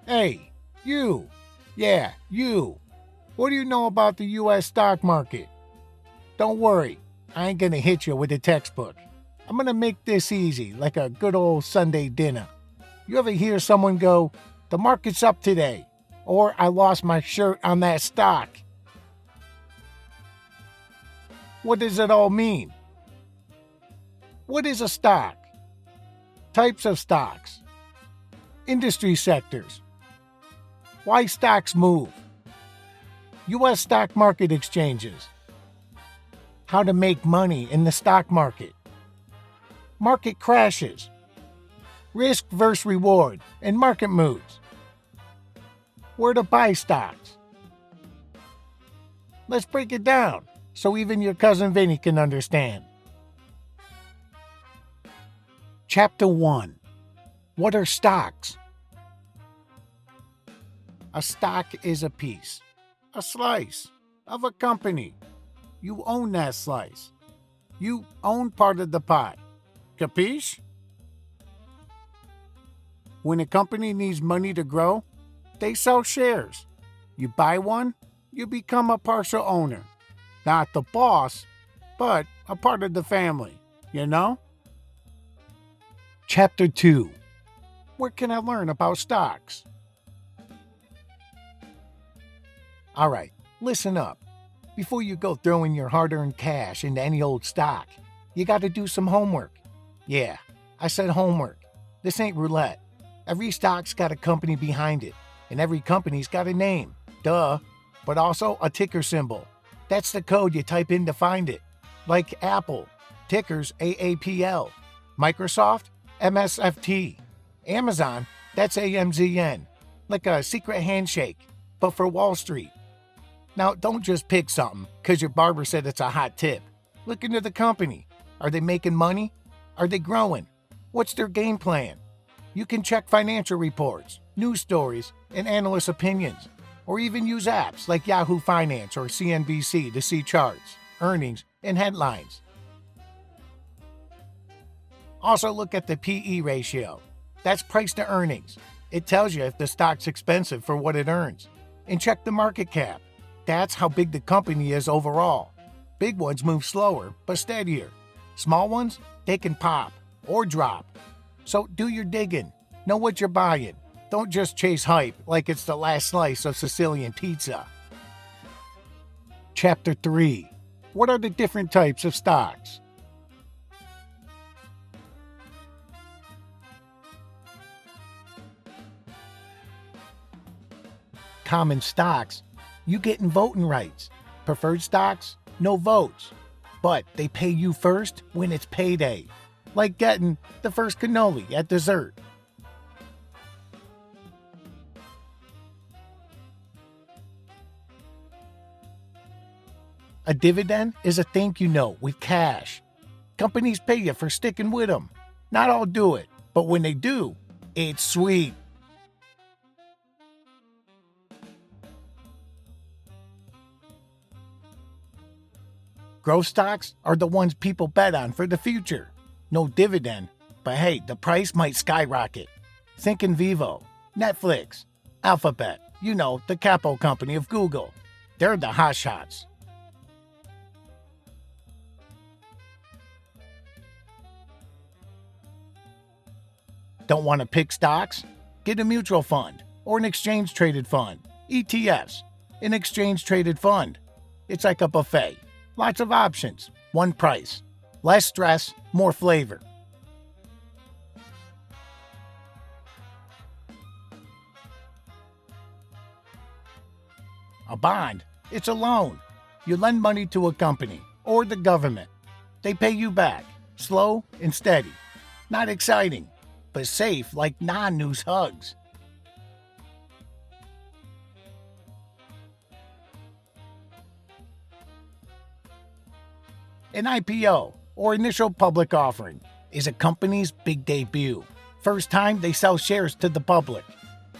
Hey, you. Yeah, you. What do you know about the U.S. stock market? Don't worry, I ain't gonna hit you with a textbook. I'm gonna make this easy, like a good old Sunday dinner. You ever hear someone go, "The market's up today," or "I lost my shirt on that stock"? What does it all mean? What is a stock? Types of stocks. Industry sectors. Why stocks move. U.S. stock market exchanges. How to make money in the stock market. Market crashes. Risk versus reward and market moods. Where to buy stocks. Let's break it down so even your cousin Vinny can understand. Chapter 1. What are stocks? A stock is a piece, a slice of a company. You own that slice. You own part of the pie. Capiche? When a company needs money to grow, they sell shares. You buy one, you become a partial owner. Not the boss, but a part of the family, you know? Chapter 2. Where can I learn about stocks? All right, listen up. Before you go throwing your hard-earned cash into any old stock, you got to do some homework. Yeah, I said homework. This ain't roulette. Every stock's got a company behind it, and every company's got a name. Duh. But also a ticker symbol. That's the code you type in to find it. Like Apple, ticker's AAPL. Microsoft, MSFT. Amazon, that's AMZN. Like a secret handshake, but for Wall Street. Now, don't just pick something because your barber said it's a hot tip. Look into the company. Are they making money? Are they growing? What's their game plan? You can check financial reports, news stories, and analyst opinions, or even use apps like Yahoo Finance or CNBC to see charts, earnings, and headlines. Also look at the PE ratio. That's price to earnings. It tells you if the stock's expensive for what it earns. And check the market cap. That's how big the company is overall. Big ones move slower, but steadier. Small ones, they can pop or drop. So do your digging. Know what you're buying. Don't just chase hype like it's the last slice of Sicilian pizza. Chapter 3. What are the different types of stocks? Common stocks, you getting voting rights. Preferred stocks, no votes. But they pay you first when it's payday. Like getting the first cannoli at dessert. A dividend is a thank you note with cash. Companies pay you for sticking with them. Not all do it, but when they do, it's sweet. Growth stocks are the ones people bet on for the future. No dividend, but hey, the price might skyrocket. Think in Vivo, Netflix, Alphabet, the capo company of Google. They're the hot shots. Don't want to pick stocks? Get a mutual fund or an exchange-traded fund. ETFs, an exchange-traded fund. It's like a buffet. Lots of options, one price. Less stress, more flavor. A bond, it's a loan. You lend money to a company or the government. They pay you back, slow and steady. Not exciting, but safe like non-news hugs. An IPO, or initial public offering, is a company's big debut. First time they sell shares to the public.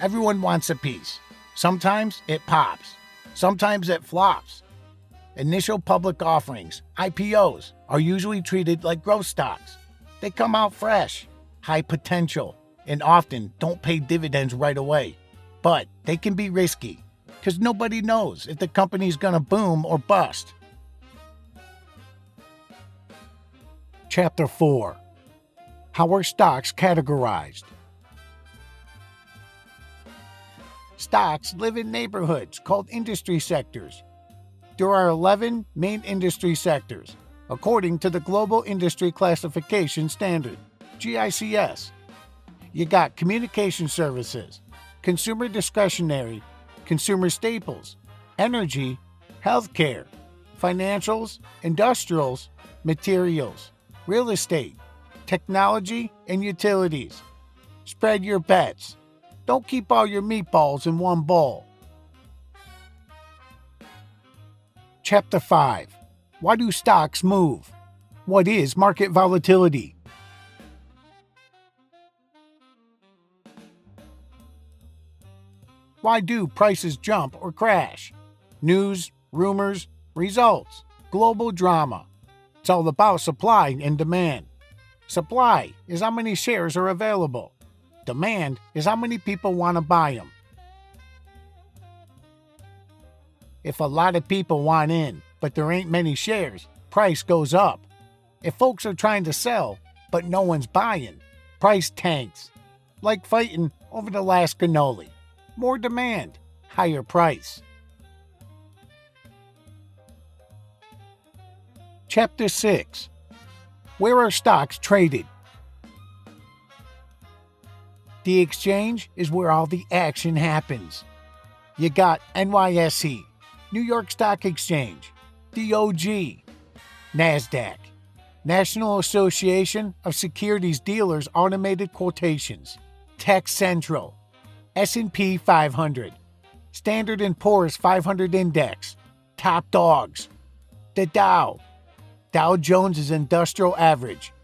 Everyone wants a piece. Sometimes it pops. Sometimes it flops. Initial public offerings, IPOs, are usually treated like growth stocks. They come out fresh, high potential, and often don't pay dividends right away. but they can be risky because nobody knows if the company's gonna boom or bust. Chapter 4. How are stocks categorized? Stocks live in neighborhoods called industry sectors. There are 11 main industry sectors, according to the Global Industry Classification Standard, GICS. You got communication services, consumer discretionary, consumer staples, energy, healthcare, financials, industrials, materials, real estate, technology, and utilities. Spread your bets. Don't keep all your meatballs in one bowl. Chapter 5. Why do stocks move? What is market volatility? Why do prices jump or crash? News, rumors, results, global drama. It's all about supply and demand. Supply is how many shares are available. Demand is how many people want to buy them. If a lot of people want in, but there ain't many shares, price goes up. If folks are trying to sell, but no one's buying, price tanks. Like fighting over the last cannoli. More demand, higher price. Chapter 6. Where are stocks traded? The exchange is where all the action happens. You got NYSE, New York Stock Exchange, DOG, NASDAQ, National Association of Securities Dealers Automated Quotations, Tech Central, S&P 500, Standard & Poor's 500 Index, Top Dogs, the Dow, Dow Jones' Industrial Average,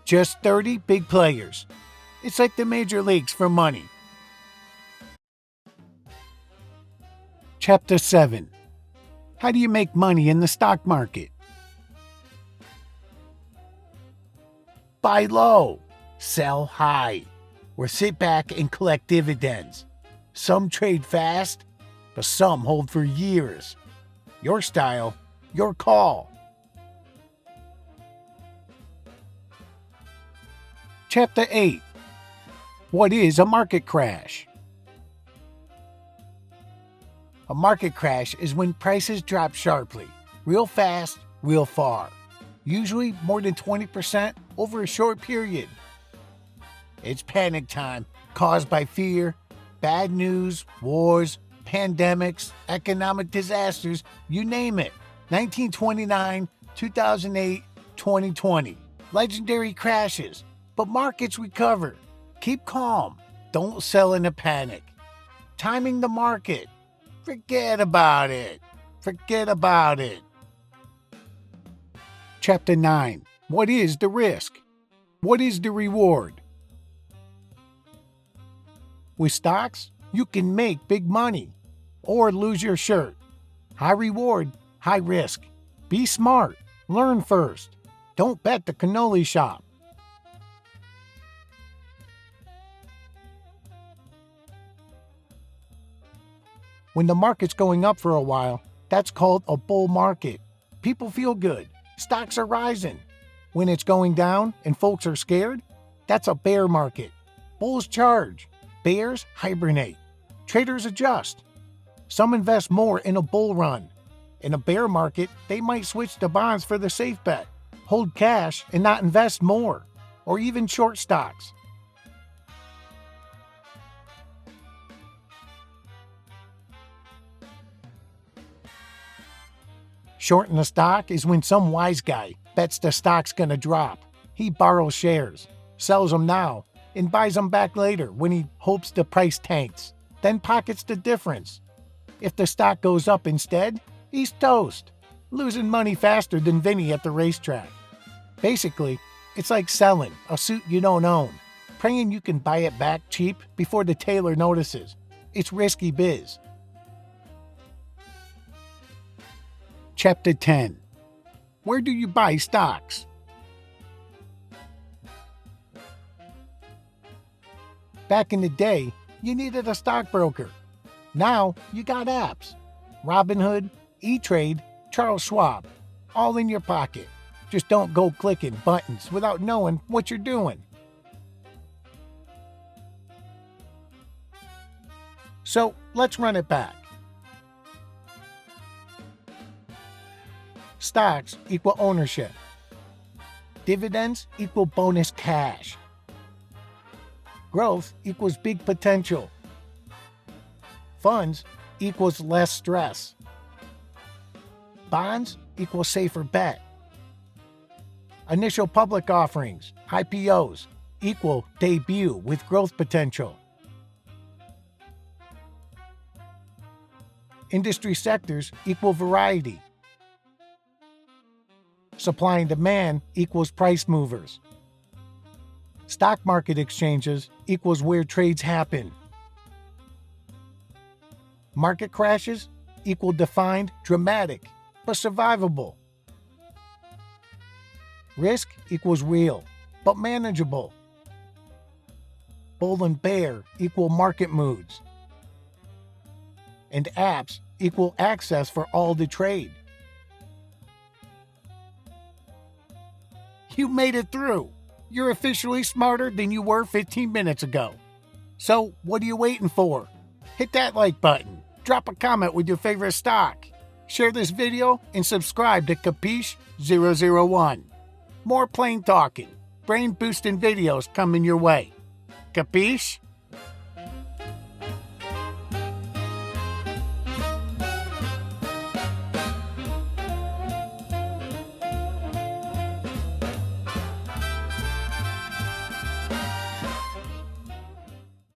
just 30 big players. It's like the major leagues for money. Chapter 7. How do you make money in the stock market? Buy low, sell high, or sit back and collect dividends. Some trade fast, but some hold for years. Your style, your call. Chapter 8. What is a market crash? A market crash is when prices drop sharply, real fast, real far. Usually more than 20% over a short period. It's panic time, caused by fear, bad news, wars, pandemics, economic disasters, you name it. 1929, 2008, 2020. Legendary crashes, but markets recover. Keep calm. Don't sell in a panic. Timing the market. Forget about it. Forget about it. Chapter 9. What is the risk? What is the reward? With stocks, you can make big money or lose your shirt. High reward, high risk. Be smart. Learn first. Don't bet the cannoli shop. When the market's going up for a while, that's called a bull market. People feel good. Stocks are rising. When it's going down and folks are scared, that's a bear market. Bulls charge. Bears hibernate. Traders adjust. Some invest more in a bull run. In a bear market, they might switch to bonds for the safe bet, hold cash and not invest more, or even short stocks. Shorting a stock is when some wise guy bets the stock's gonna drop. He borrows shares, sells them now, and buys them back later when he hopes the price tanks, then pockets the difference. If the stock goes up instead, he's toast, losing money faster than Vinny at the racetrack. Basically, it's like selling a suit you don't own, praying you can buy it back cheap before the tailor notices. It's risky biz. Chapter 10. Where do you buy stocks? Back in the day, you needed a stockbroker. Now you got apps. Robinhood, E-Trade, Charles Schwab, all in your pocket. Just don't go clicking buttons without knowing what you're doing. So let's run it back. Stocks equal ownership. Dividends equal bonus cash. Growth equals big potential. Funds equals less stress. Bonds equals safer bet. Initial public offerings, IPOs, equal debut with growth potential. Industry sectors equal variety. Supply and demand equals price movers. Stock market exchanges equals where trades happen. Market crashes equal defined, dramatic, but survivable. Risk equals real, but manageable. Bull and bear equal market moods. And apps equal access for all to trade. You made it through. You're officially smarter than you were 15 minutes ago. So, what are you waiting for? Hit that like button. Drop a comment with your favorite stock. Share this video and subscribe to Capiche 001. More plain talking, brain boosting videos coming your way. Capiche?